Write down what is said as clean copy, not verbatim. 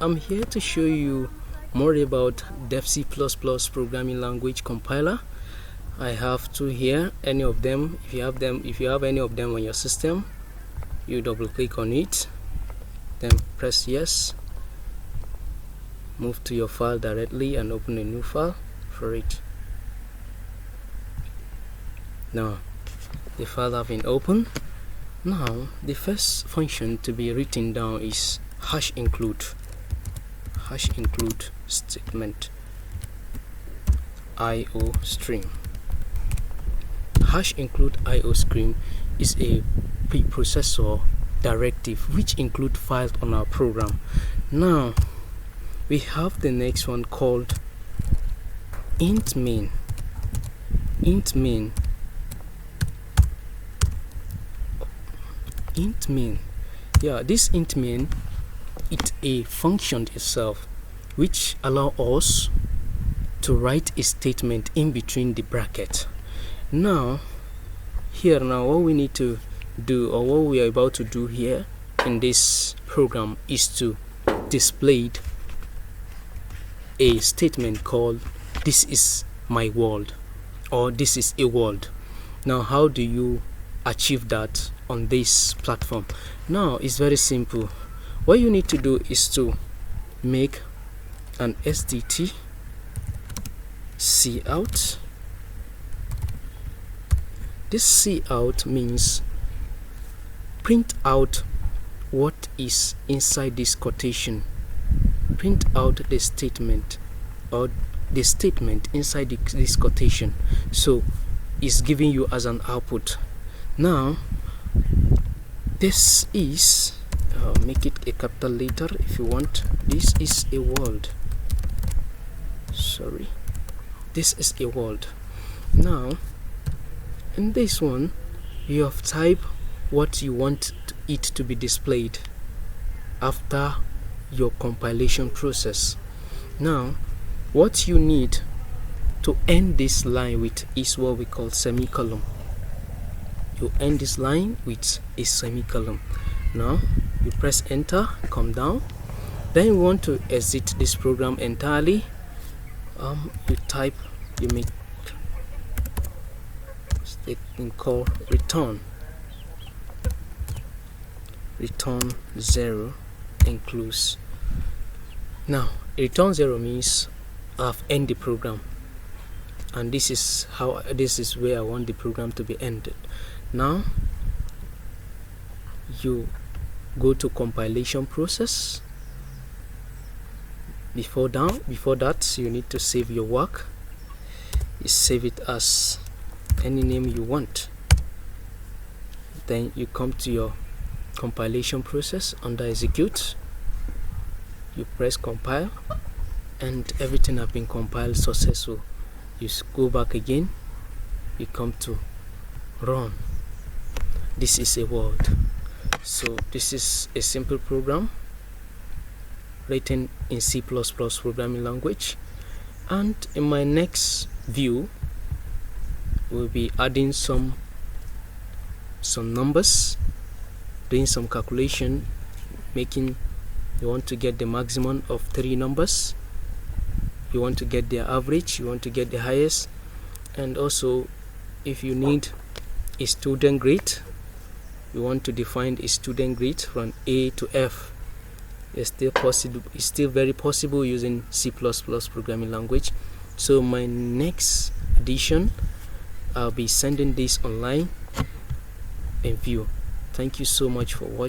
I'm here to show you more about DevC++ programming language compiler. I have two here. Any of them, if you have any of them on your system, you double click on it, then press yes, move to your file directly and open a new file for it. Now the file have been opened. Now the first function to be written down is #include statement IOStream. #include IOStream is a preprocessor directive which include files on our program. Now we have the next one called int main. Yeah, this int main, it's a function itself which allow us to write a statement in between the bracket. Now what we need to do, or what we are about to do here in this program, is to display a statement called "this is my world" or "this is a world." Now how do you achieve that on this platform? Now it's very simple. What you need to do is to make an SDT cout. This cout means print out what is inside this quotation. Print out the statement, or the statement inside this quotation. So it's giving you as an output. Now this is make it a capital letter if you want. This is a world. This is a world. Now in this one you have typed what you want it to be displayed after your compilation process. Now what you need to end this line with is what we call semicolon. You end this line with a semicolon. Now you press enter, come down, then you want to exit this program entirely. You make statement called return 0 includes. Now return 0 means I've ended the program, and this is where I want the program to be ended. Now you go to compilation process. Before that you need to save your work. You save it as any name you want. Then you come to your compilation process. Under execute, you press compile, and everything have been compiled successful. You go back again, you come to run. This is a world. So this is a simple program written in C++ programming language, and in my next view we'll be adding some numbers, doing some calculation, you want to get the maximum of 3 numbers, you want to get their average, you want to get the highest, and also if you need a student grade, you want to define a student grade from A to F. It's still very possible using C++ programming language. So my next edition, I'll be sending this online in view. Thank you so much for watching.